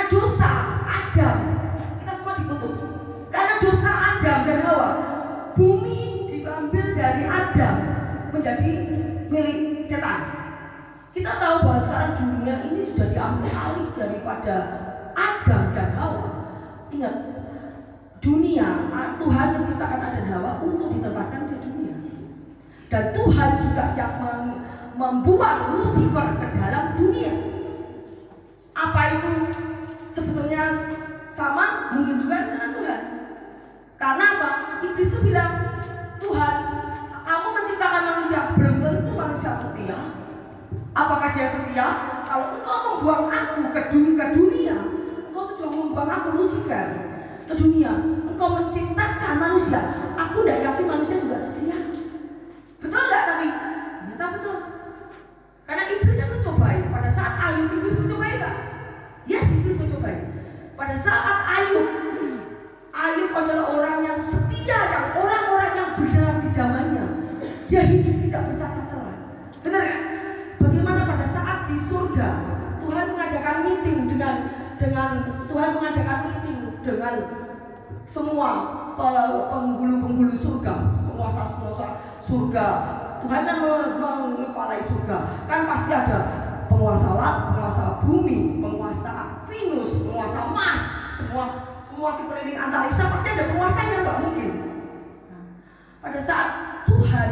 dosa Adam, kita semua dikutuk. Karena dosa Adam dan Hawa, bumi diambil dari Adam menjadi milik setan. Kita tahu bahwa sekarang dunia ini sudah diambil alih daripada Adam dan Hawa. Ingat, dunia, Tuhan menciptakan Adam dan Hawa untuk ditempatkan di dunia. Dan Tuhan juga yang membuat Lucifer ke dalam dunia. Apa itu sebetulnya sama? Mungkin juga dengan Tuhan. Karena apa? Iblis itu bilang, Tuhan, kamu menciptakan manusia, belum tentu manusia setia. Apakah dia setia? Kalau engkau membuang aku ke dunia, engkau sudah membuang aku Lucifer ke dunia. Engkau menciptakan manusia, aku tidak yakin manusia juga setia. Betul nggak? Tapi ternyata betul. Karena iblis kan mencobai. Pada saat Ayub, iblis mencobai nggak? Yes, iblis mencobai. Pada saat Ayub adalah orang yang setia, yang orang-orang yang benar di zamannya. Dia hidup tidak bercacat celah. Benar nggak? Bagaimana pada saat di surga Tuhan mengadakan meeting dengan Tuhan mengadakan meeting dengan semua penghulu surga, penguasa surga. Tuhan kan mengepalai surga. Kan pasti ada penguasa laut, penguasa bumi, penguasa Venus, penguasa Mars, semua si keliling antariksa pasti ada penguasanya, nggak mungkin. Nah, pada saat Tuhan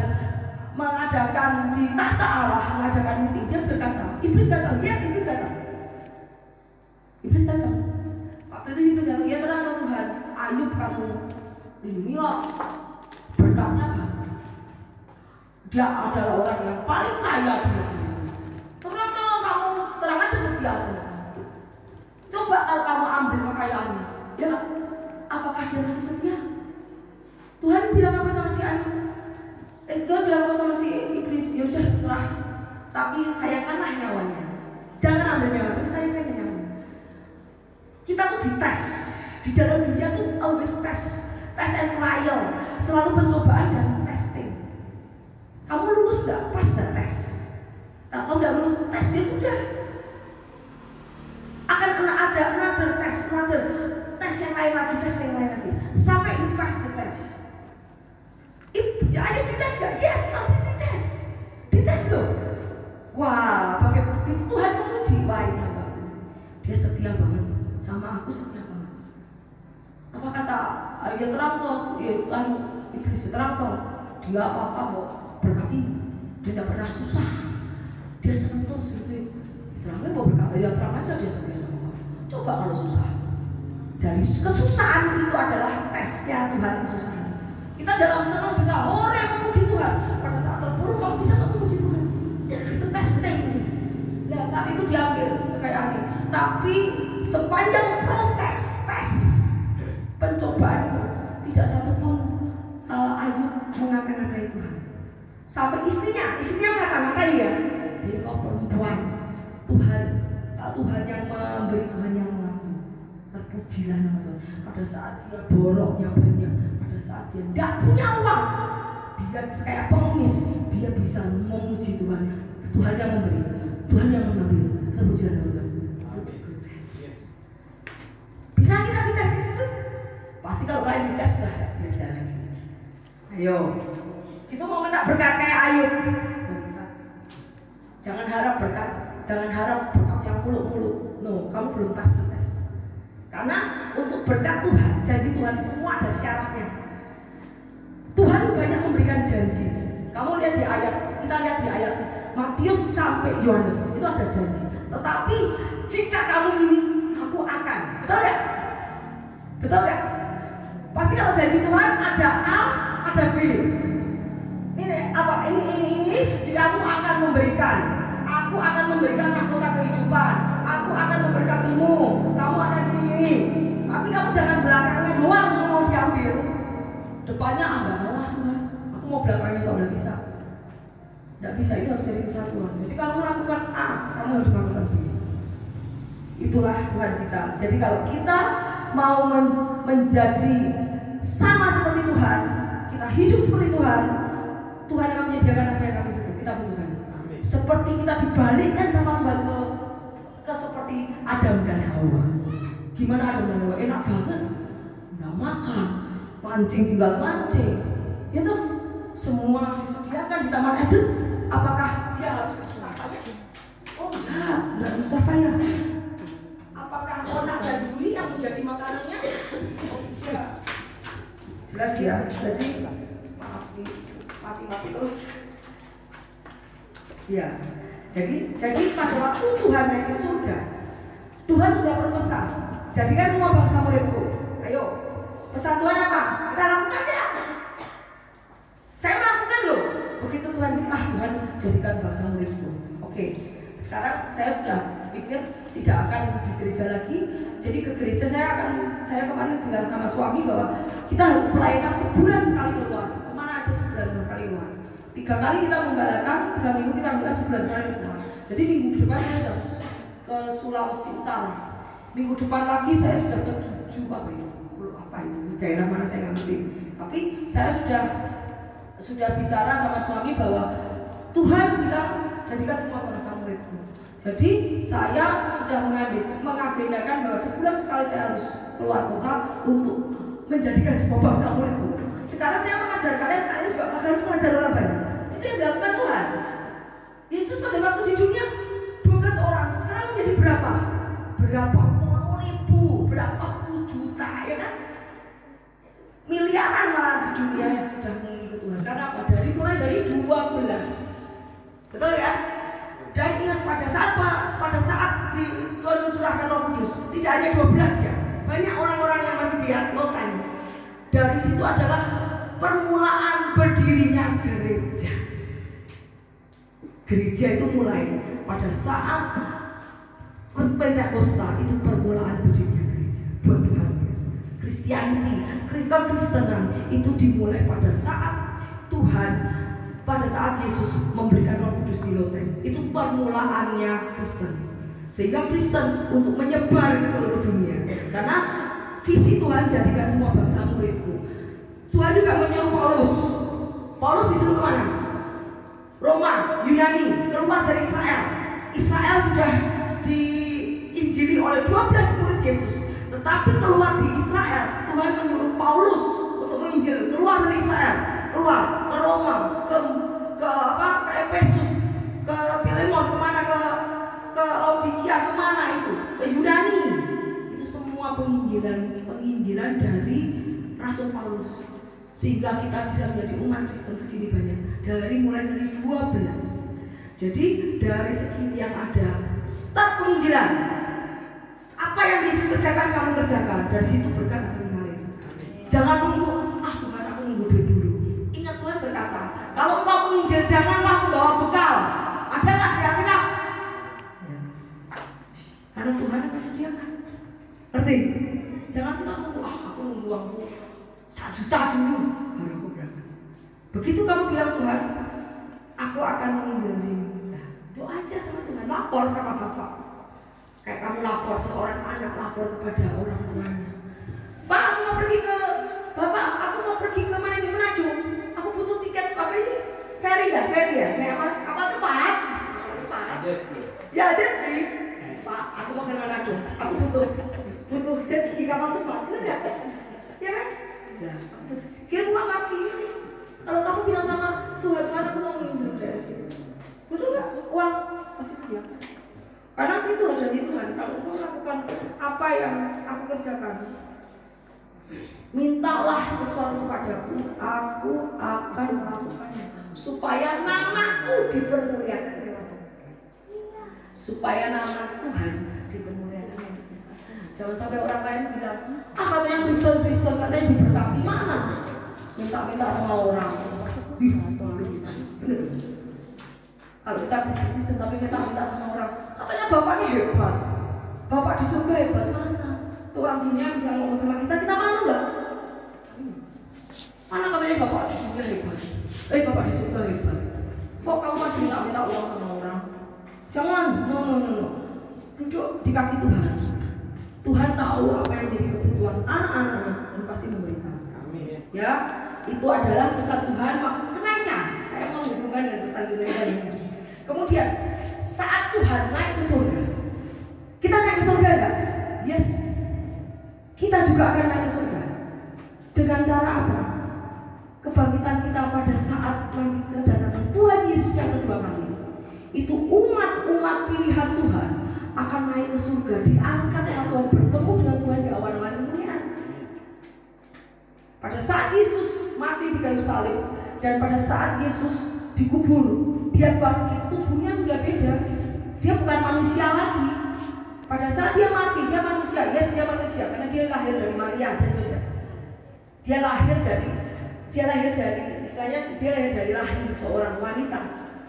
mengadakan di tahta Allah, mengadakan meeting, dia berkata, iblis datang. Yes, iblis datang. Iblis datang. Waktu itu iblis datang, ya tenang Tuhan, Ayub kamu lindungilah, berkatnya banyak. Dia adalah orang yang paling kaya di dunia. Tolong kamu terang aja setia sama kamu. Coba kalau kamu ambil kekayaannya, ya apakah dia masih setia? Tuhan bilang apa sama si Ayub? Tuhan bilang apa sama si iblis? Ya udah terserah, tapi sayangkanlah nyawanya. Jangan ambil nyawa, tapi sayangkan nyawanya. Kita tuh dites di dalam dunia tuh always test and trial, selalu pencobaan dan testing. Kamu lulus nggak? Pas dan tes. Nah, kamu udah lulus tes, ya sudah. Akan ada another tes yang lain lagi, sampai you pass the test. Ya ada dites gak? Yes, habis dites loh. Wah, begitu Tuhan menguji, wah ini hamba, dia setia banget sama aku, setia banget. Apa kata? Ya terang toh, ya iblis terang toh, dia apa kok berkati, dia tidak pernah susah, dia senang terus gitu. Terangnya mau berkata, ya terang aja dia setia sama kamu. Coba kalau susah, dari kesusahan itu adalah tesnya Tuhan, kesusahan. Kita dalam senang bisa memuji Tuhan. Pada saat terpuruk kamu bisa memuji Tuhan. Itu testing. Nah saat itu diambil kekayaannya. Tapi sepanjang proses tes pencobaan itu tidak satupun Ayub mengata-ngatai Tuhan. Sampai istrinya mengata-ngatai ya. Dia kok perempuan Tuhan yang memberi, Tuhan yang mengambil. Terpujilah nama Tuhan. Pada saat dia boroknya banyak, pada saat dia tidak punya uang, dia kayak pengemis, dia bisa memuji Tuhan. Tuhan yang memberi, Tuhan yang mengambil. Terpujilah nama Tuhan. Bisa kita dites di situ? Pasti kalau kalian dites sudah belajar lagi. Ayo, kita mau minta berkat kayak Ayub. Nggak bisa. Jangan harap berkat yang muluk-muluk. No, kamu belum pas tes. Karena untuk berkat Tuhan, janji Tuhan semua ada syaratnya. Tuhan banyak memberikan janji. Kamu lihat di ayat, kita lihat di ayat Matius sampai Yohanes, itu ada janji. Tetapi jika kamu ini, aku akan. Betul nggak? Betul nggak? Pasti kalau janji Tuhan ada A, ada B. Ini apa? Ini. Jika kamu akan memberikan, aku akan memberikan mahkota kehidupan. Aku akan memberkatimu. Kamu akan ini. Tapi kamu jangan belakangnya doang yang mau diambil. Depannya nggak mau Tuhan. Aku mau belakangnya itu udah bisa. Nggak bisa, itu harus jadi kesatuan. Jadi kalau melakukan A, kamu harus melakukan B. Itulah Tuhan kita. Jadi kalau kita mau menjadi sama seperti Tuhan, kita hidup seperti Tuhan, Tuhan akan menyediakan apa yang kita butuhkan. Seperti kita dibalikkan sama Tuhan ke seperti Adam dan Hawa. Gimana Adam dan Hawa? Enak banget. Nggak makan, mancing tinggal mancing. Itu semua disediakan di Taman Eden. Apakah dia harus susah payah? Oh enggak susah payah. Apakah onak dan duri yang menjadi makanannya? Oh enggak. Jelas ya. Jadi maaf nih, mati terus. Ya. Jadi pada waktu Tuhan naik ke surga, Tuhan sudah berpesan, jadikan semua bangsa muridku. Ayo, pesan Tuhan apa? Kita lakukan ya. Saya melakukan loh. Begitu Tuhan bilang, Tuhan jadikan bangsa muridku. Oke, sekarang saya sudah pikir tidak akan di gereja lagi. Jadi ke gereja saya kemarin bilang sama suami bahwa kita harus pelayanan sebulan sekali keluar. Kemana aja sebulan sekali keluar. 3 kali kita menggalakan, 3 minggu kita menggalakan, sebulan sekali keluar. Jadi minggu depan saya harus ke Sulawesi Utara. Minggu depan lagi saya sudah ke Juju apa itu daerah mana saya nggak ngerti. Tapi saya sudah bicara sama suami bahwa Tuhan bilang jadikan semua bangsa muridku. Jadi saya sudah mengagendakan bahwa sebulan sekali saya harus keluar kota untuk menjadikan semua bangsa muridku. Sekarang saya mengajar kalian juga harus mengajar orang banyak. Itu yang dilakukan Tuhan. Yesus pada waktu di dunia 12 orang, sekarang menjadi berapa? Berapa puluh ribu, berapa puluh juta, ya kan? Miliaran malah di dunia yang sudah mengikut Tuhan. Karena apa? Mulai dari 12. Betul ya? Dan ingat pada saat Tuhan mencurahkan Roh Kudus, tidak hanya 12 ya. Banyak orang-orang yang masih di lautan. Dari situ adalah permulaan berdirinya gereja. Gereja itu mulai pada saat Pentakosta, itu permulaan berdirinya gereja. Buat Tuhan, Kristianiti, kekristenan itu dimulai pada saat Tuhan, pada saat Yesus memberikan Roh Kudus di loteng. Itu permulaannya Kristen. Sehingga Kristen untuk menyebar ke seluruh dunia. Karena visi Tuhan jadikan semua bangsa muridku. Tuhan juga menyuruh Paulus. Paulus disuruh kemana? Roma, Yunani, keluar dari Israel. Israel sudah diinjili oleh 12 murid Yesus. Tetapi keluar di Israel, Tuhan menyuruh Paulus untuk menginjil. Keluar dari Israel, keluar ke Roma, ke Efesus, ke Filemon, kemana, ke Laodikia, kemana itu? Ke Yunani. Itu semua penginjilan dari Rasul Paulus. Sehingga kita bisa menjadi umat Kristen segini banyak. Mulai dari 12. Jadi dari segini yang ada, start penginjilan. Apa yang Yesus kerjakan, kamu kerjakan. Dari situ berkat akan mengalir. Jangan nunggu, Tuhan aku nunggu duit dulu. Ingat Tuhan berkata, kalau engkau menginjil janganlah membawa bekal. Ada nggak di Alkitab? Yes. Karena Tuhan akan sediakan. Ngerti? Jangan kita nunggu, aku nunggu uangku 1 juta dulu baru aku berangkat. Begitu kamu bilang Tuhan, aku akan menginjil sini. Nah, doa aja sama Tuhan, lapor sama Bapak. Kayak kamu lapor seorang anak lapor kepada orang tuanya. Pak, aku mau pergi ke Bapak, aku mau pergi ke mana di Manado. Aku butuh tiket apa ini? Ferry ya? Nih apa? Kapal cepat. Ya, jet ski. Pak, aku mau ke Manado. Aku butuh jet ski kapal cepat. Benar nggak? Ya kan? Nah, kirim uang kaki. Kalau kamu bilang sama Tuhan, aku mau menginjil dari sini. Betul nggak? Uang pasti sediakan. Karena itu jadi Tuhan. Kalau engkau lakukan apa yang aku kerjakan, mintalah sesuatu padaku, aku akan melakukannya. Supaya namaku dipermuliakan. Supaya nama Tuhan dipermuliakan. Jangan sampai orang lain bilang, katanya Kristen katanya diberkati. Mana? Minta-minta sama orang. Bener. Kalau kita Kristen tapi kita minta sama orang, katanya bapaknya hebat, bapak di surga hebat. Mana? Tuh orang dunia bisa ngomong sama kita malu nggak? Mana katanya bapak di surga hebat? Bapak di surga hebat. Kok kamu masih minta uang sama orang? Jangan, no. Duduk di kaki Tuhan. Tuhan tahu apa yang menjadi kebutuhan anak-anaknya dan pasti memberikan. Ya, itu adalah pesan Tuhan waktu kenaikan. Saya mau hubungkan dengan pesan kenaikan ini. Kemudian saat Tuhan naik ke surga, kita naik ke surga enggak? Yes. juga akan naik ke surga. Dengan cara apa? Kebangkitan kita pada saat nanti kedatangan Tuhan Yesus yang kedua kali, itu umat-umat pilihan Tuhan akan naik ke surga, diangkat sama Tuhan, bertemu dengan Tuhan di awan-awan kemuliaan. Pada saat Yesus mati di kayu salib dan pada saat Yesus dikubur, dia bangkit, tubuhnya sudah beda. Dia bukan manusia lagi. Pada saat dia mati, dia manusia. Yes, dia manusia karena dia lahir dari Maria dan Yosef. Dia lahir dari istilahnya dia lahir dari rahim seorang wanita,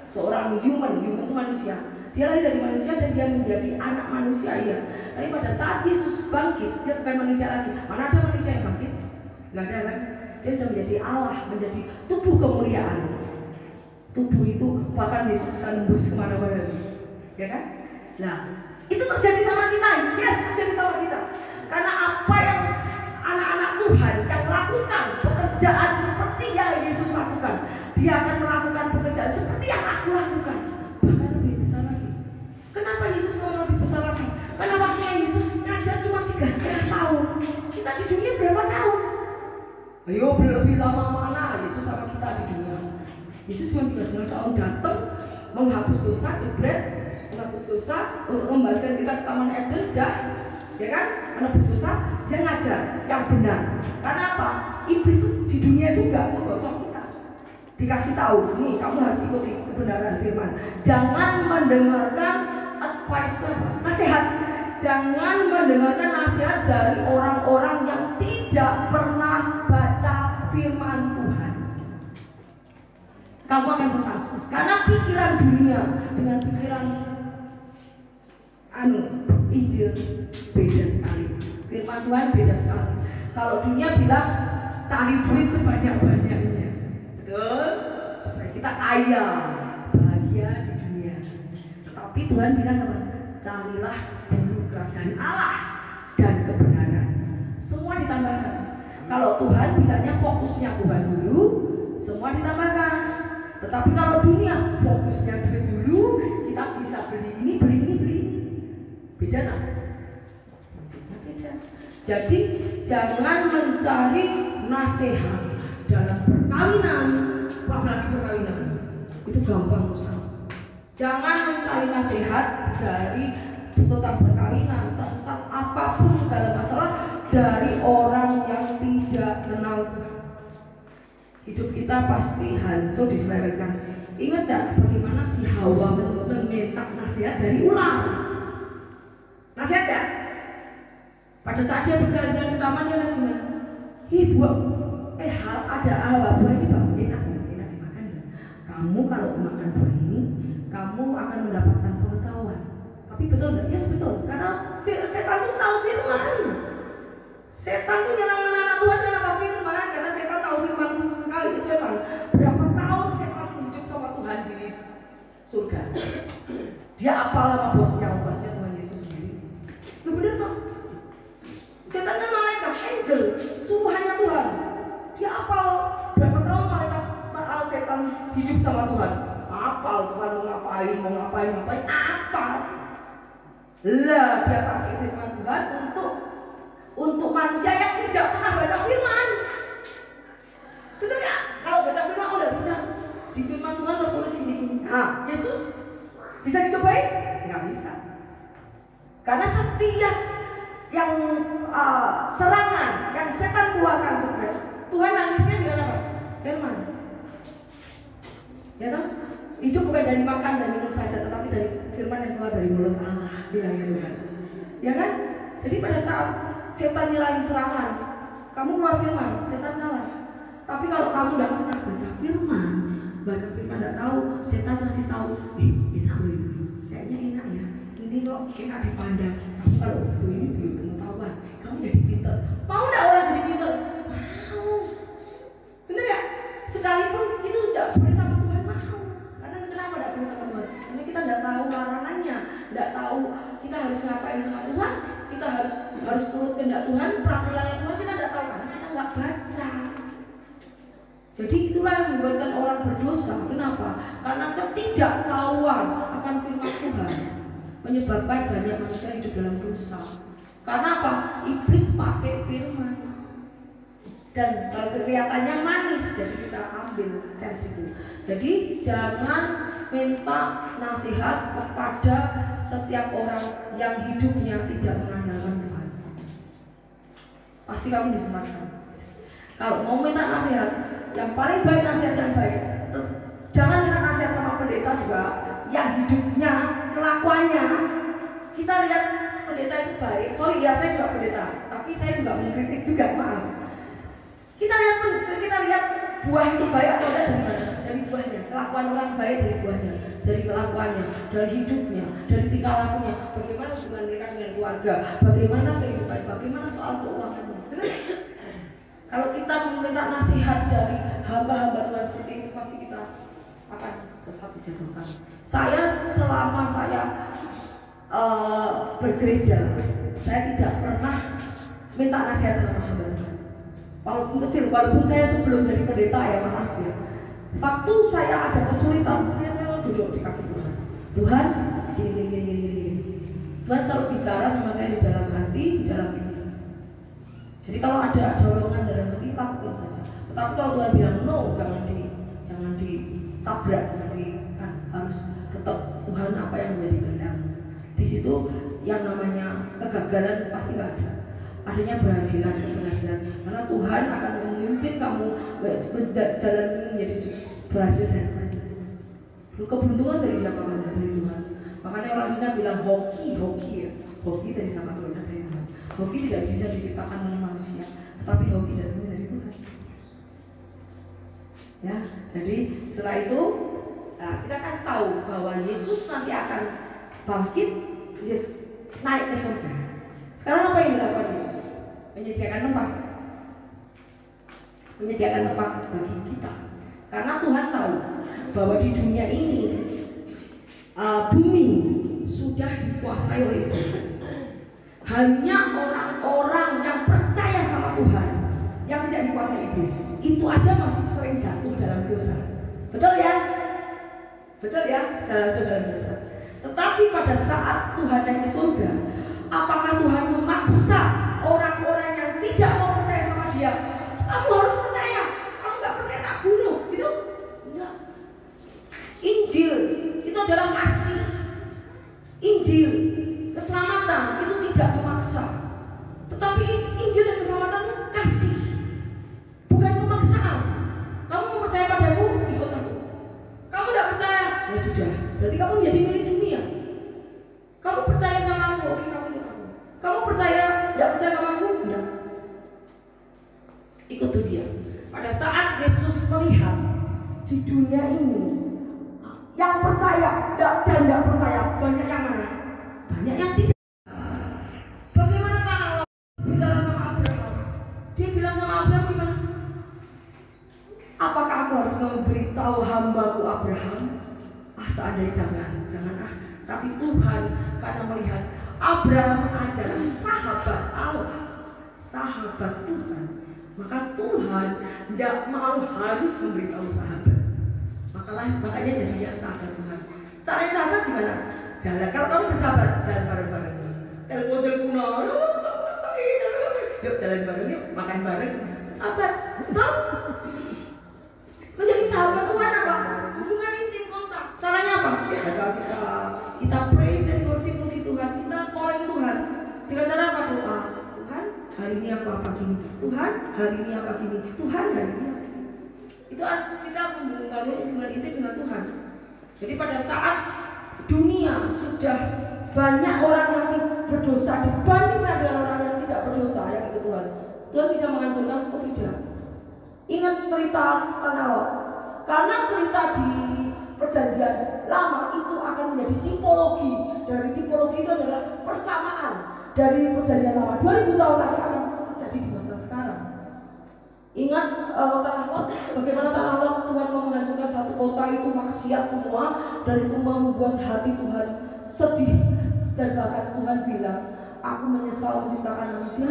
seorang human itu manusia. Dia lahir dari manusia dan dia menjadi anak manusia, ya. Tapi pada saat Yesus bangkit, dia bukan manusia lagi. Mana ada manusia yang bangkit? Gak ada kan? Dia sudah menjadi Allah, menjadi tubuh kemuliaan. Tubuh itu bahkan Yesus bisa nembus kemana-mana, ya kan? Nah, itu terjadi sama kita, yes, terjadi sama kita. Karena apa yang anak-anak Tuhan yang lakukan pekerjaan seperti yang Yesus lakukan, dia akan melakukan pekerjaan seperti yang aku lakukan, bahkan lebih besar lagi. Kenapa Yesus mau lebih besar lagi? Karena waktu Yesus ngajar cuma 3,5 tahun. Kita di dunia berapa tahun? Ayo lebih lama mana Yesus sama kita di dunia? Yesus cuma 3,5 tahun datang, menghapus dosa, jebret, menghapus dosa untuk kembalikan kita ke Taman Eden, dah, ya kan? Menghapus dosa, dia ngajar yang benar. Karena apa? Iblis itu di dunia juga menggocok kita. Dikasih tahu, nih kamu harus ikuti kebenaran firman. Jangan mendengarkan advice, nasihat. Jangan mendengarkan nasihat dari orang-orang yang tidak pernah baca firman Tuhan. Kamu akan sesat. Karena pikiran dunia dengan pikiran Injil beda sekali. Firman Tuhan beda sekali. Kalau dunia bilang cari duit sebanyak-banyaknya, betul? Supaya kita kaya, bahagia di dunia. Tetapi Tuhan bilang apa? Carilah dulu kerajaan Allah dan kebenaran. Semua ditambahkan. Kalau Tuhan bilangnya fokusnya Tuhan dulu, semua ditambahkan. Tetapi kalau dunia fokusnya duit dulu, kita bisa beli ini, beli ini, beli ini. Beda tak? Maksudnya beda. Jadi jangan mencari nasihat dalam perkawinan, apalagi perkawinan itu gampang rusak. Jangan mencari nasihat dari tentang perkawinan, tentang apapun segala masalah dari orang yang tidak kenal Tuhan. Hidup kita pasti hancur diselewengkan. Ingat tak bagaimana si Hawa meminta nasihat dari ular? Nasihat tak? Pada saat dia berjalan-jalan ke taman, dia lagi bilang, ada buah ini bagus, enak dimakan. Kamu kalau makan buah ini, kamu akan mendapatkan pengetahuan. Tapi betul nggak? Yes, betul. Karena setan itu tahu firman. Setan itu nyerang anak Tuhan dengan apa firman? Karena setan tahu firman itu sekali firman. Berapa tahun setan hidup sama Tuhan di surga? Dia apal sama bosnya Tuhan Yesus sendiri. Itu benar toh? Setan kan malaikat, angel, suruhannya Tuhan. Dia apal berapa tahun malaikat setan hidup sama Tuhan. Apal Tuhan mau ngapain, apal. Lah dia pakai firman Tuhan untuk manusia yang tidak pernah baca firman. Betul nggak? Kalau baca firman udah bisa. Di firman Tuhan tertulis ini. Nah, Yesus bisa dicobain? Nggak bisa. Karena setiap yang serangan yang setan keluarkan jebret, Tuhan nangisnya dengan apa? Firman. Ya toh? Hidup bukan dari makan dan minum saja, tetapi dari firman yang keluar dari mulut Allah, bilangnya Tuhan. Ya kan? Jadi pada saat setan nyerahin serangan, kamu keluar firman, setan kalah. Tapi kalau kamu tidak pernah baca firman tidak tahu, setan kasih tahu, enak loh itu, kayaknya enak ya, ini kok enak dipandang. Kamu kalau ini belum pengetahuan, kamu jadi pintar. Mau tidak orang jadi pintar? Mau. Bener ya? Sekalipun itu tidak boleh sama Tuhan, mau. Karena kenapa tidak boleh sama Tuhan? Karena kita tidak tahu larangannya, tidak tahu kita harus ngapain sama Tuhan, kita harus turut kehendak Tuhan, peraturannya Tuhan kita tidak tahu karena kita nggak baca. Jadi itulah yang membuatkan orang berdosa. Kenapa? Karena ketidaktahuan akan firman Tuhan menyebabkan banyak manusia hidup dalam dosa. Karena apa? Iblis pakai firman. Dan kalau kelihatannya manis, jadi kita ambil chance itu. Jadi jangan minta nasihat kepada setiap orang yang hidupnya tidak mengandalkan Tuhan. Pasti kamu disesatkan. Kalau mau minta nasihat, yang paling baik nasihat yang baik. Jangan minta nasihat sama pendeta juga yang hidupnya, kelakuannya. Kita lihat pendeta itu baik. Sorry ya, saya juga pendeta, tapi saya juga mengkritik juga, maaf. Kita lihat buah itu baik atau tidak dari mana? Dari buahnya. Kelakuan orang baik dari buahnya, dari kelakuannya, dari hidupnya, dari tingkah lakunya. Bagaimana hubungan mereka dengan keluarga? Bagaimana kehidupan? Bagaimana soal keuangannya? Kalau kita meminta nasihat dari hamba-hamba Tuhan seperti itu, pasti kita akan sesat dijatuhkan. Saya selama saya bergereja, saya tidak pernah minta nasihat sama hamba Tuhan. Walaupun kecil, walaupun saya sebelum jadi pendeta ya, maaf ya. Waktu saya ada kesulitan, saya duduk di kaki Tuhan. Tuhan, gini. Tuhan selalu bicara sama saya di dalam hati, di dalam pikiran. Jadi kalau ada dorongan dalam hati, lakukan saja. Tetapi kalau Tuhan bilang no, jangan ditabrak, harus tetap Tuhan apa yang menjadi kehendak. Di situ yang namanya kegagalan pasti nggak ada. Adanya keberhasilan. Karena Tuhan akan memimpin kamu jalan menjadi sukses, berhasil dan beruntung. Keberuntungan dari siapa? Dari Tuhan. Makanya orang Cina bilang hoki ya. Hoki dari siapa? Dari Tuhan. Hoki tidak bisa diciptakan oleh manusia, tetapi hoki datangnya dari Tuhan. Ya, jadi setelah itu kita akan tahu bahwa Yesus nanti akan bangkit, Yesus naik ke surga. Sekarang apa yang dilakukan Yesus? Menyediakan tempat bagi kita. Karena Tuhan tahu bahwa di dunia ini bumi sudah dikuasai oleh iblis. Hanya orang-orang yang percaya sama Tuhan yang tidak dikuasai iblis, itu aja masih sering jatuh dalam dosa. Betul ya? Jatuh dalam dosa. Tetapi pada saat Tuhan naik ke surga, apakah Tuhan memaksa orang-orang yang tidak mau percaya sama Dia? Kamu harus percaya. Kamu nggak percaya tak bunuh, gitu? Enggak. Injil itu adalah kasih. Injil keselamatan itu tidak memaksa, tetapi Injil dan keselamatan itu kasih, bukan pemaksaan. Kamu mau percaya padaku, ikut aku. Kamu tidak percaya, ya sudah. Berarti kamu menjadi milik dunia. Kamu percaya sama aku, oke, kamu ikut aku. Kamu percaya, tidak percaya sama aku, tidak. Ikut Dia. Pada saat Yesus melihat di dunia ini yang percaya dan tidak percaya, banyak yang mana? Banyak yang tidak. Bagaimana tanah Allah bicara sama Abraham? Dia bilang sama Abraham gimana? Apakah aku harus memberitahu hambaku Abraham? Seandainya jangan. Tapi Tuhan karena melihat Abraham adalah sahabat Allah, sahabat Tuhan, maka Tuhan tidak mau harus memberitahu sahabat. Makanya jadinya sahabat Tuhan. Caranya sahabat gimana? Jalan. Kalau kamu bersahabat, jalan bareng-bareng. Telepon, yuk jalan bareng, yuk makan bareng. Sahabat, betul? Menjadi sahabat Tuhan apa? Hubungan intim, kontak. Caranya apa? Baca kita praise and worship Tuhan, kita calling Tuhan. Dengan cara apa? Doa. Tuhan, hari ini apa gini. Tuhan, hari ini apa gini. Tuhan, hari ini. Itu kita membangun hubungan intim dengan Tuhan. Jadi pada saat dunia sudah banyak orang yang berdosa dibandingkan dengan orang yang tidak berdosa yang ikut Tuhan, Tuhan bisa menghancurkan atau tidak? Ingat cerita tanah Lot. Karena cerita di perjanjian lama itu akan menjadi tipologi. Dari tipologi itu adalah persamaan dari perjanjian lama. 2000 tahun lagi akan terjadi di masa sekarang. Ingat tanah Lot, bagaimana tanah Lot Tuhan mau menghancurkan satu kota itu maksiat semua, dan itu membuat hati Tuhan sedih, dan bahkan Tuhan bilang, aku menyesal menciptakan manusia.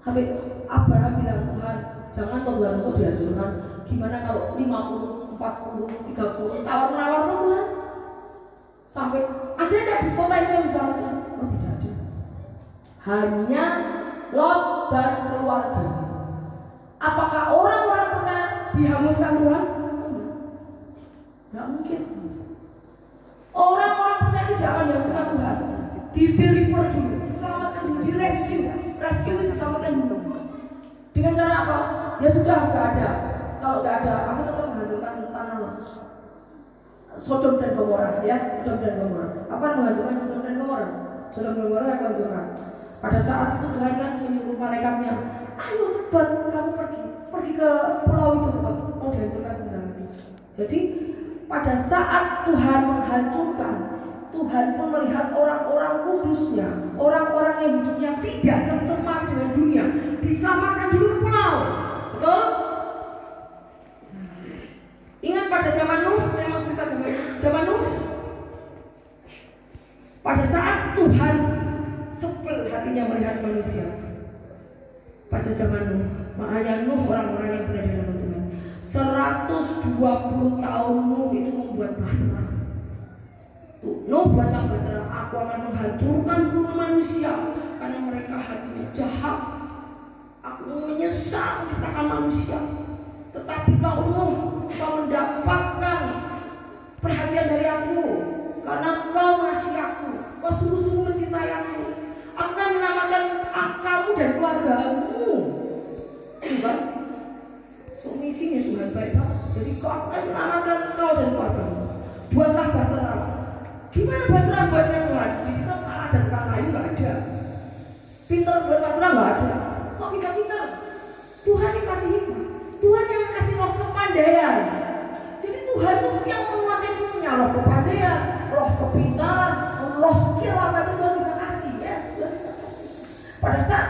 Habis Abraham bilang, Tuhan jangan Tuhan untuk dihancurkan. Gimana kalau 50, 40, 30 tawar-menawar Tuhan? Sampai ada di kota itu yang diselamatkan? Oh tidak ada. hanya Lot dan keluarganya. Apakah orang-orang percaya dihanguskan Tuhan? Enggak mungkin. Orang-orang percaya tidak akan dihanguskan Tuhan. Di-deliver dulu, diselamatkan dulu, di-rescue. Rescue itu diselamatkan dulu. Dengan cara apa? Ya sudah, nggak ada. Kalau nggak ada, aku tetap menghancurkan tanah Lot. Sodom dan Gomora, ya, Sodom dan Gomora. Apa menghancurkan Sodom dan Gomora? Sodom dan Gomora aku hancurkan. Pada saat itu Tuhan kan menyuruh malaikatnya, ayo cepat kamu pergi ke pulau itu cepat, mau dihancurkan sebentar lagi. Jadi pada saat Tuhan menghancurkan, Tuhan pun melihat orang-orang kudusnya, orang-orang yang hidupnya tidak tercemar dengan dunia, diselamatkan dulu ke pulau, betul? Ingat pada zaman Nuh, saya mau cerita zaman Nuh. Pada saat Tuhan sebel hatinya melihat manusia, pada zaman Nuh, makanya Nuh orang-orang yang berada dalam Tuhan, 120 tahun Nuh itu membuat bahtera. Nuh buat bahtera, aku akan menghancurkan seluruh manusia karena mereka hatinya jahat. Aku menyesal menciptakan manusia. Tetapi kau Nuh, kau mendapatkan perhatian dari aku karena kau ngasih aku, kau sungguh-sungguh mencintai aku. Aku akan menyelamatkan kamu dan keluargamu. Tuhan, misinya Tuhan baik banget. Jadi kau akan menyelamatkan kau dan keluargamu. Buatlah bahtera. Gimana bahtera buatnya Tuhan? Di situ ada tukang kayu nggak ada. Pintar buat bahtera nggak ada. Kok bisa pintar? Tuhan yang kasih hikmah. Tuhan yang kasih roh kepandaian. Jadi Tuhan itu yang menguasai dunia, roh kepandaian, roh kepintaran, roh skill apa saja Tuhan bisa kasih. Yes, Tuhan bisa kasih. Pada saat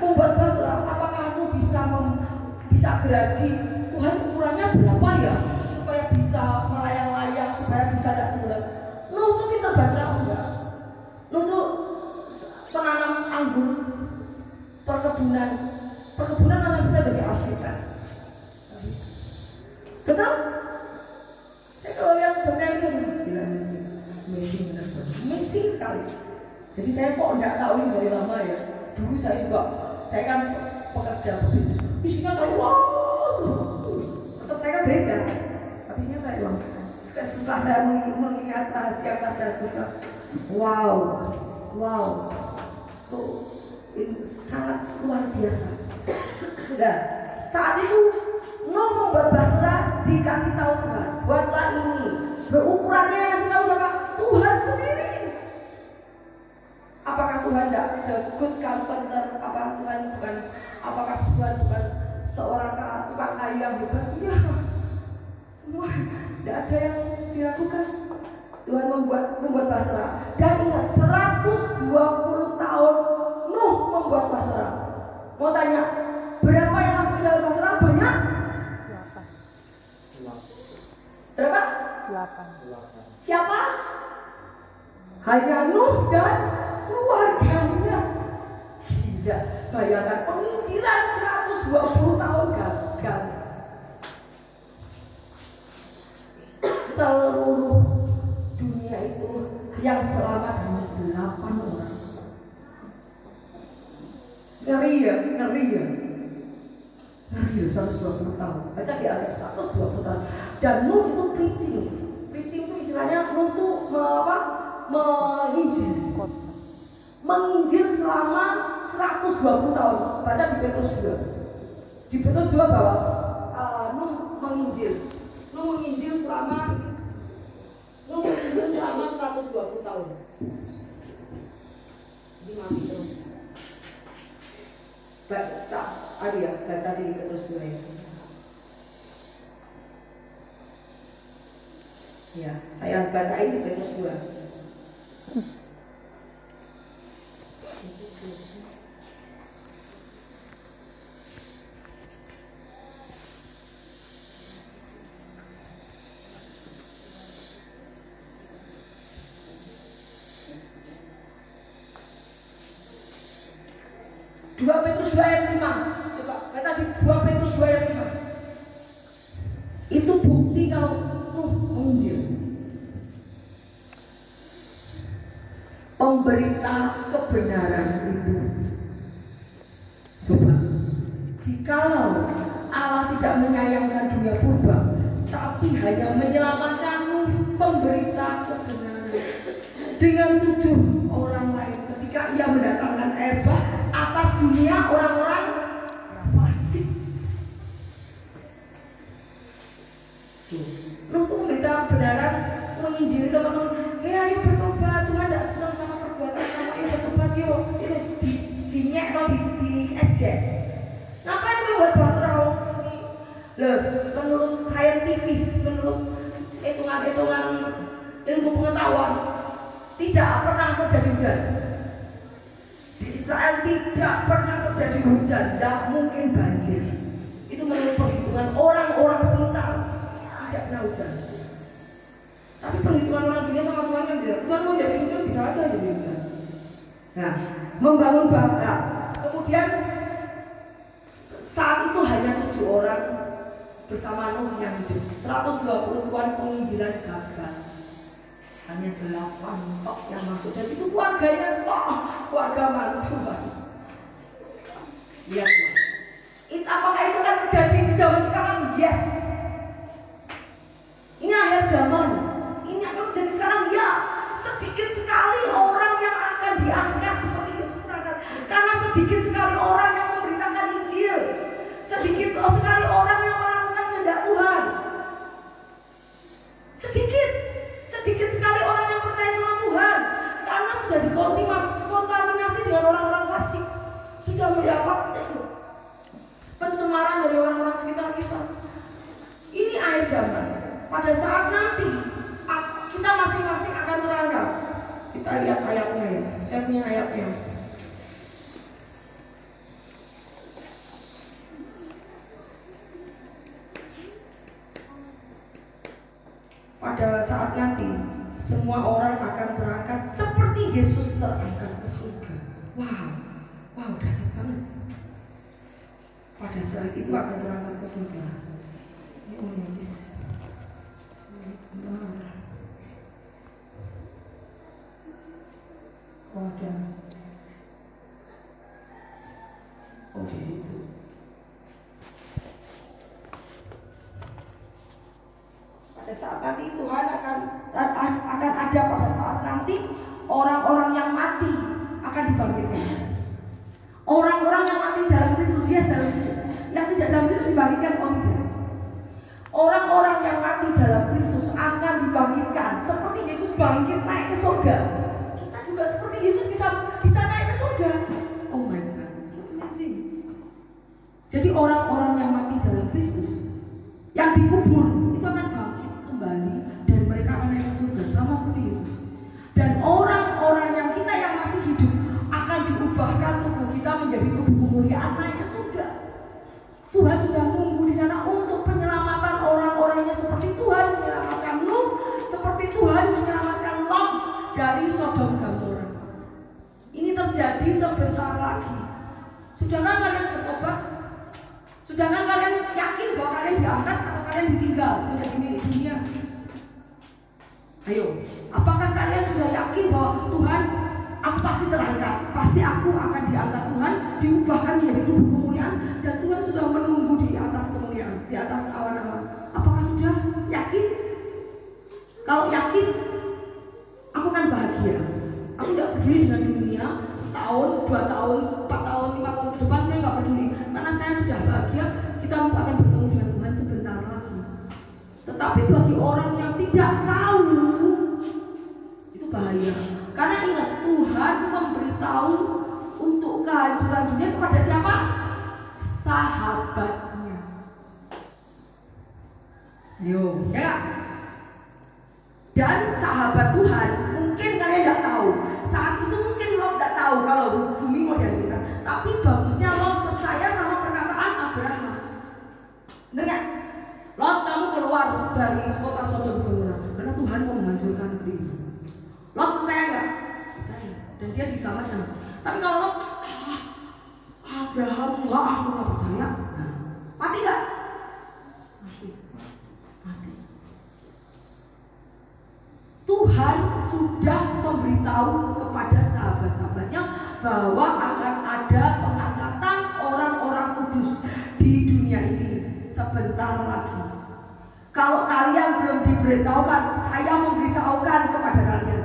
membuat bahtera, apakah kamu bisa geraji? Tuhan ukurannya berapa ya? Supaya bisa melayang-layang, supaya bisa tidak tenggelam. Nuh tuh pintar bahtera enggak? Nuh tuh penanam anggur, perkebunan mana bisa jadi arsitek? Betul? Saya kalau lihat baca ini, gila amazing benar-benar, amazing sekali. Jadi saya kok enggak tahu ini dari lama ya. Dulu saya kan pekerja bisnis, bisnisnya cari uang. Tetap saya kan gereja, habisnya cari uang. Setelah saya mengingat rahasia juga, wow, so ini sangat luar biasa. Nah, saat itu Nuh membuat bahtera, dikasih tahu Tuhan, buatlah ini. Berukurannya yang kasih tahu siapa? Tuhan sendiri. Apakah Tuhan tidak the good carpenter? Apakah Tuhan bukan seorang tukang kayu yang hebat? Iya, semua tidak ada yang dilakukan. Tuhan membuat bahtera. Dan ingat, 120 tahun Nuh membuat bahtera. Mau tanya, berapa yang masuk ke dalam bahtera? Banyak? Berapa? 8. Siapa? Hanya Nuh dan keluarganya. Gila, bayangkan penginjilan 120 tahun gagal. Seluruh dunia itu yang selamat hanya 8 orang. Ngeri ya 120 tahun. Baca di Alkitab 120 tahun. Dan Nuh itu preaching itu istilahnya Nuh itu menginjil selama 120 tahun. Baca di Petrus 2. Di Petrus 2 bahwa Nuh menginjil selama 120 tahun. Ini mati terus. Baca di Petrus 2 ya. Ya, saya bacain di Petrus 2. Petrus 2 ayat 5. Coba baca di 2 Petrus 2 ayat 5. Itu bukti kalau menginjil. Pemberita kebenaran itu Jikalau Allah tidak menyayangkan dunia purba, tapi hanya menyelamatkanmu, pemberita kebenaran, dengan 7 orang lain ketika ia mendatangkan air bah atas dunia orang-orang fasik. Untuk memberita kebenaran, menginjili teman-teman, ayo bertobat, Tuhan tidak senang sama perbuatan kamu, ayo bertobat yuk. Itu dinyek atau diejek. Ngapain itu buat batrau? Loh, menurut saintifis, menurut hitungan-hitungan ilmu pengetahuan, tidak pernah terjadi hujan. Di Israel tidak pernah terjadi hujan, tidak mungkin banjir. Itu menurut perhitungan orang-orang pintar, tidak pernah hujan. Tapi perhitungan orang dunia sama Tuhan kan tidak. Tuhan mau jadi hujan bisa aja jadi hujan. Nah, membangun bakat. Kemudian saat itu hanya 7 orang bersama Nuh yang hidup. 120 tuan penginjilan gagal. Hanya 8 tok yang masuk, dan itu keluarganya tok, keluarga mantu. Lihat, apakah itu akan terjadi di zaman sekarang? Yes. Ini akhir zaman. Ini akan terjadi sekarang, ya. Sedikit sekali orang yang akan diangkat seperti Yesus berangkat, karena sedikit sekali orang yang memberitakan Injil, sedikit sekali orang yang melakukan kehendak Tuhan. Sedikit sekali orang yang percaya sama Tuhan, karena sudah dikontaminasi dengan orang-orang fasik, sudah mendapat pencemaran dari orang-orang sekitar kita. Ini akhir zaman. Pada saat nanti kita masing-masing akan terangkat. Kita lihat ayatnya ya. Saya punya ayatnya. Pada saat nanti semua orang akan terangkat seperti Yesus terangkat ke surga. Wow, dahsyat banget. Pada saat itu akan terangkat ke surga. Di situ. Pada saat nanti Tuhan akan ada pada saat nanti orang-orang yang mati akan dibangkitkan. Orang-orang yang mati dalam Kristus, yes, dalam Kristus. Yang tidak dalam Kristus dibangkitkan, oh tidak. Orang-orang yang mati dalam Kristus akan dibangkitkan seperti Yesus bangkit naik ke surga. Kita juga seperti Yesus bisa naik ke surga. Oh my God, so amazing. Jadi orang-orang yang mati dalam Kristus, yang dikubur, itu akan bangkit kembali dan mereka akan naik ke surga sama seperti Yesus. Dan orang-orang yang kita yang masih hidup akan diubahkan tubuh kita menjadi tubuh kemuliaan naik ke surga. Tuhan sudah menunggu di sana untuk penyelamatan orang-orangnya, seperti Tuhan menyelamatkan Nuh, seperti Tuhan menyelamatkan Lot dari Sodom Gomora. Ini terjadi sebentar lagi. Sudahkah kalian bertobat? Sudahkah kalian yakin bahwa kalian diangkat atau kalian ditinggal menjadi milik dunia? Ayo, apakah kalian sudah yakin bahwa Tuhan, aku pasti terangkat, pasti aku akan diangkat Tuhan, diubahkan menjadi tubuh kemuliaan, dan Tuhan sudah menunggu di atas kemuliaan, di atas awan-awan. Apakah sudah yakin? Kalau yakin, aku akan bahagia. Aku tidak peduli dengan dunia, setahun, 2 tahun, 4 tahun, 5 tahun ke depan, saya nggak peduli, karena saya sudah bahagia. Kita akan bertemu dengan Tuhan sebentar lagi. Tetapi bagi orang yang tidak tahu, itu bahaya. Karena ingat, Tuhan memberitahu untuk kehancuran dunia kepada siapa? Sahabatnya. Ayo, ya. Dan sahabat Tuhan, mungkin kalian tidak tahu. Saat itu mungkin Lot tidak tahu kalau bumi mau dihancurkan. Tapi bagusnya Lot percaya sama perkataan Abraham. Benar nggak? Lot, kamu keluar dari kota Sodom Gomora karena Tuhan mau menghancurkan negeri itu. Lot percaya nggak? Percaya. Dan dia diselamatkan. Tapi kalau Lot, Abraham enggak, aku nggak percaya. Nah, mati nggak? Mati. Tuhan sudah memberitahu kepada sahabat-sahabatnya bahwa akan ada pengangkatan orang-orang kudus. Kalau kalian belum diberitahukan, saya memberitahukan kepada kalian.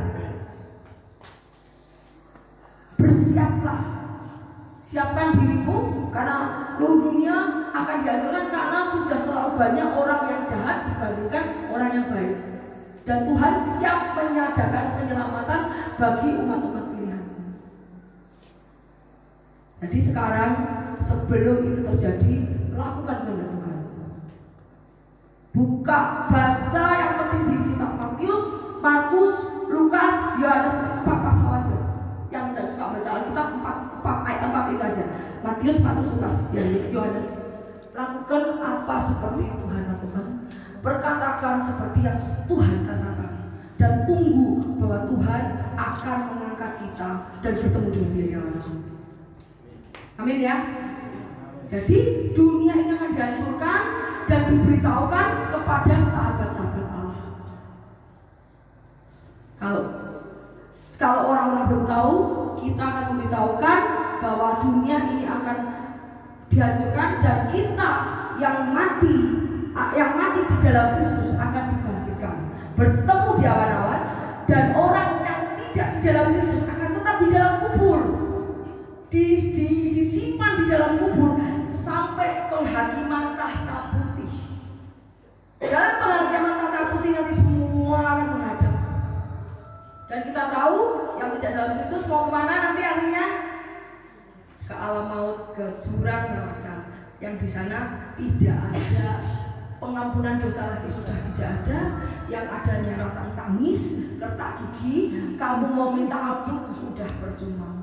Bersiaplah, siapkan dirimu, karena dunia akan dihancurkan karena sudah terlalu banyak orang yang jahat dibandingkan orang yang baik. Dan Tuhan siap menyediakan penyelamatan bagi umat-umat pilihan. Jadi sekarang sebelum itu terjadi, lakukan kehendak Tuhan. Buka, baca yang penting di kitab Matius, Markus, Lukas, Yohanes 4 pasal aja. Yang tidak suka baca Alkitab 4 ayat 4 itu aja. Matius, Markus, Lukas, Yohanes. Lakukan apa seperti Tuhan lakukan. Perkatakan seperti yang Tuhan katakan. Dan tunggu bahwa Tuhan akan mengangkat kita dan bertemu dengan Dia. Amin ya. Jadi dunia ini akan dihancurkan dan diberitahukan kepada sahabat-sahabat Allah. Kalau orang-orang belum tahu, kita akan memberitahukan bahwa dunia ini akan dihancurkan dan kita yang mati di dalam Kristus akan dibangkitkan, bertemu di awan-awan, dan orang yang tidak di dalam Kristus akan tetap di dalam kubur, disimpan di dalam kubur sampai penghakiman tahta putih. Dalam penghakiman tahta putih nanti semua akan menghadap. Dan kita tahu yang tidak dalam Kristus mau kemana nanti artinya? Ke alam maut, ke jurang neraka. Yang di sana tidak ada pengampunan dosa lagi, sudah tidak ada. Yang adanya ratang tangis, retak gigi. Kamu mau minta ampun sudah percuma.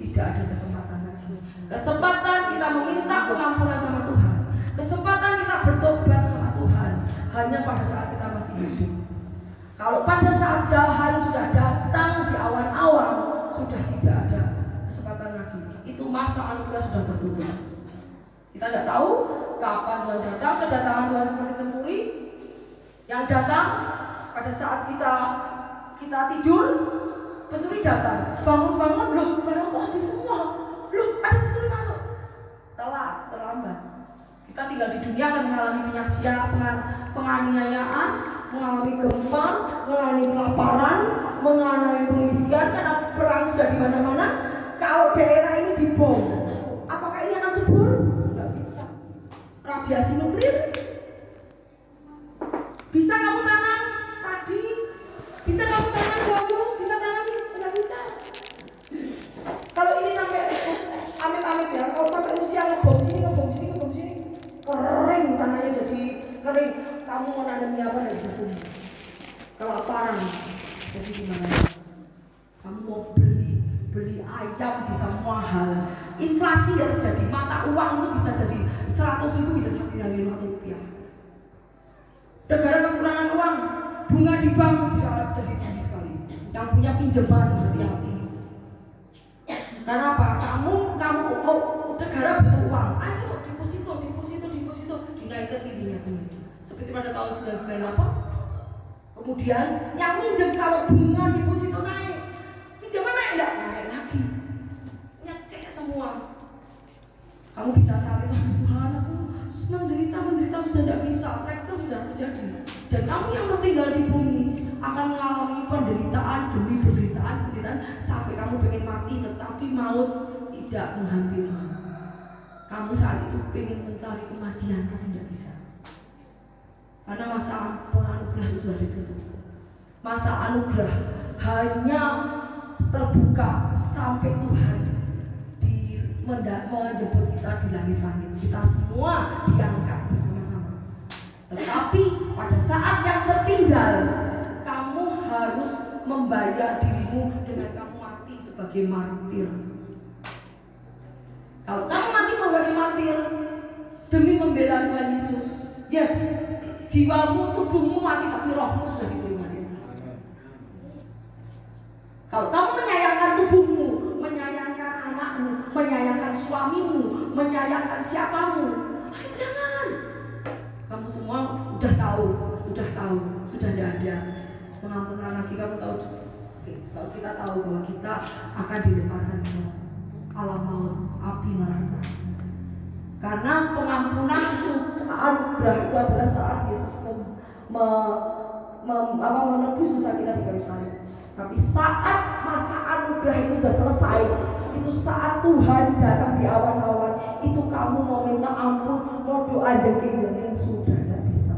Tidak ada kesempatan lagi. Kesempatan kita meminta pengampunan sama Tuhan. Kesempatan kita bertobat sama Tuhan hanya pada saat kita masih hidup. Kalau pada saat Tuhan sudah datang di awan-awan, sudah tidak ada kesempatan lagi. Itu masa anugerah sudah tertutup. Kita tidak tahu kapan Tuhan datang. Kedatangan Tuhan seperti pencuri yang datang pada saat kita tidur. Pencuri datang, bangun-bangun, loh, barang kok habis semua. Loh, ada pencuri masuk. Telat, terlambat. Kita tinggal di dunia akan mengalami penyaksian, penganiayaan, mengalami gempa, mengalami kelaparan, mengalami kemiskinan karena perang sudah di mana-mana. Kalau daerah ini dibom, apakah ini akan subur? Tidak bisa. Radiasi nuklir. Bisa kamu tanam padi? Bisa kamu tanam jagung? Bisa tanam? Tidak bisa. Kalau ini sampai amit-amit ya, kalau sampai Rusia ngebom sini, kering tanahnya jadi kering. Kamu mau nanam apa dari situ? Kelaparan. Jadi gimana? Kamu mau beli ayam bisa mahal. Inflasi yang terjadi, mata uang itu bisa jadi 100.000 bisa jadi 5 rupiah. Negara kekurangan uang, bunga di bank bisa jadi tinggi sekali. Yang punya pinjaman hati-hati. Karena apa? Kamu negara butuh uang. Ayo deposito, dinaikkan tingginya bunga. Seperti pada tahun 1998. Kemudian yang minjem kalau bunga deposito naik, pinjaman naik enggak? Naik lagi. Kayak semua. Kamu bisa saat itu, Tuhan aku menderita sudah tidak bisa, fracture sudah terjadi. Dan kamu yang tertinggal di bumi akan mengalami penderitaan demi penderitaan sampai kamu pengen mati, tetapi maut tidak menghampiri. Kamu saat itu pengen mencari kematian tapi tidak bisa. Karena masa anugerah sudah ditutup. Masa anugerah hanya terbuka sampai Tuhan menjemput kita di langit-langit. Kita semua diangkat bersama-sama. Tetapi pada saat yang tertinggal, kamu harus membayar dirimu dengan kamu mati sebagai martir. Kalau kamu mati sebagai martir demi membela Tuhan Yesus, yes, jiwamu, tubuhmu mati tapi rohmu sudah diterima di atas. Kalau kamu menyayangkan tubuhmu, menyayangkan anakmu, menyayangkan suamimu, menyayangkan siapamu, ayo jangan. Kamu semua udah tahu, sudah tidak ada pengampunan lagi. Kamu tahu, kalau kita tahu bahwa kita akan dilemparkan ke alam maut, api neraka. Karena pengampunan anugerah itu adalah saat Yesus menebus dosa kita di kayu salib. Tapi saat masa anugerah itu sudah selesai, itu saat Tuhan datang di awan-awan, itu kamu mau minta ampun, mau doa jengking-jengking sudah tidak bisa.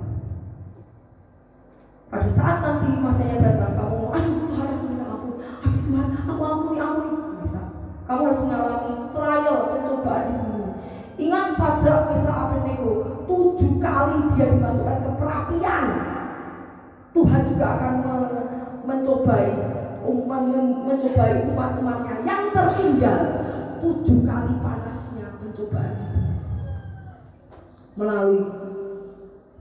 Pada saat nanti masanya datang, kamu aduh Tuhan aku minta ampun, aduh Tuhan aku ampuni, tidak bisa. Kamu harus mengalami trial, pencobaan di bumi. Ingat Sadrak, Mesyak, Abednego, 7 kali dia dimasukkan ke perapian. Tuhan juga akan mencobai umat-umatnya yang tertinggal. 7 kali panasnya pencobaan melalui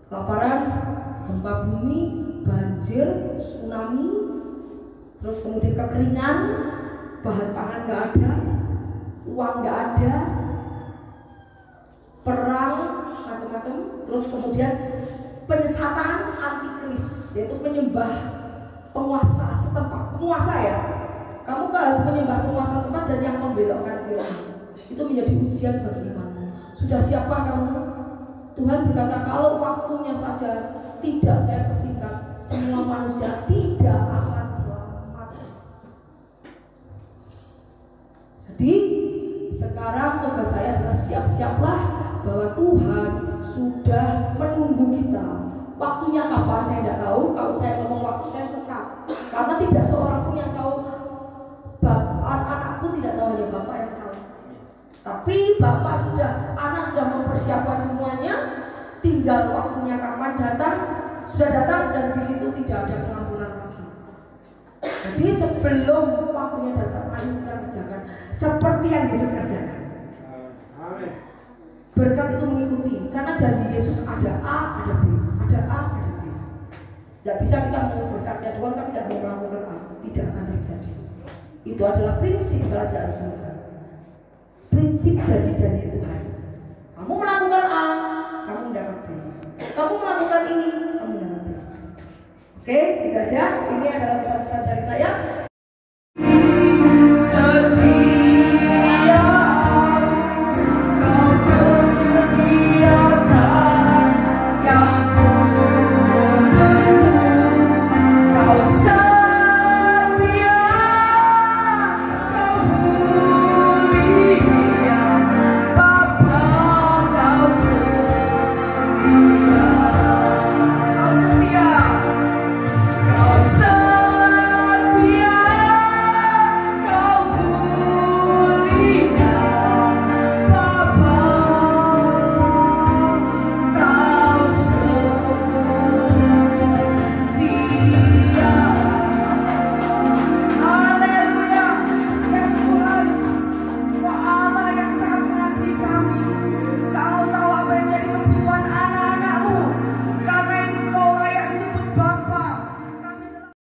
kelaparan, gempa bumi, banjir, tsunami, terus kemudian kekeringan, bahan pangan gak ada, uang gak ada, perang macam-macam, terus kemudian penyesatan antikris, yaitu penyembah penguasa setempat. Penguasa ya, kamu kan harus menyembah penguasa tempat dan yang membelokkan Fir'aun. Itu menjadi ujian bagi imanmu. Sudah siapkah kamu? Tuhan berkata kalau waktunya saja tidak saya persingkat, semua manusia tidak akan selamat. Jadi sekarang tugas saya adalah siap-siaplah bahwa Tuhan sudah menunggu kita. Waktunya kapan saya tidak tahu. Kalau saya ngomong waktu saya sesat, karena tidak seorang pun yang tahu. Anak-anakku tidak tahu, hanya Bapak yang tahu. Tapi Bapak sudah, anak sudah mempersiapkan semuanya. Tinggal waktunya kapan datang, sudah datang, dan di situ tidak ada pengampunan lagi. Jadi sebelum waktunya datang, mari kita kerjakan seperti yang Yesus kerjakan. Berkat itu mengikuti, karena janji Yesus ada A, ada B, ada A, ada B. Tidak bisa kita mau berkatnya doang tapi tidak mau melakukan A, tidak akan terjadi. Itu adalah prinsip kerajaan surga, prinsip janji-janji Tuhan. Kamu melakukan A, kamu mendapat B. Kamu melakukan ini, kamu mendapat B. Oke, kita aja. Ini adalah pesan-pesan dari saya.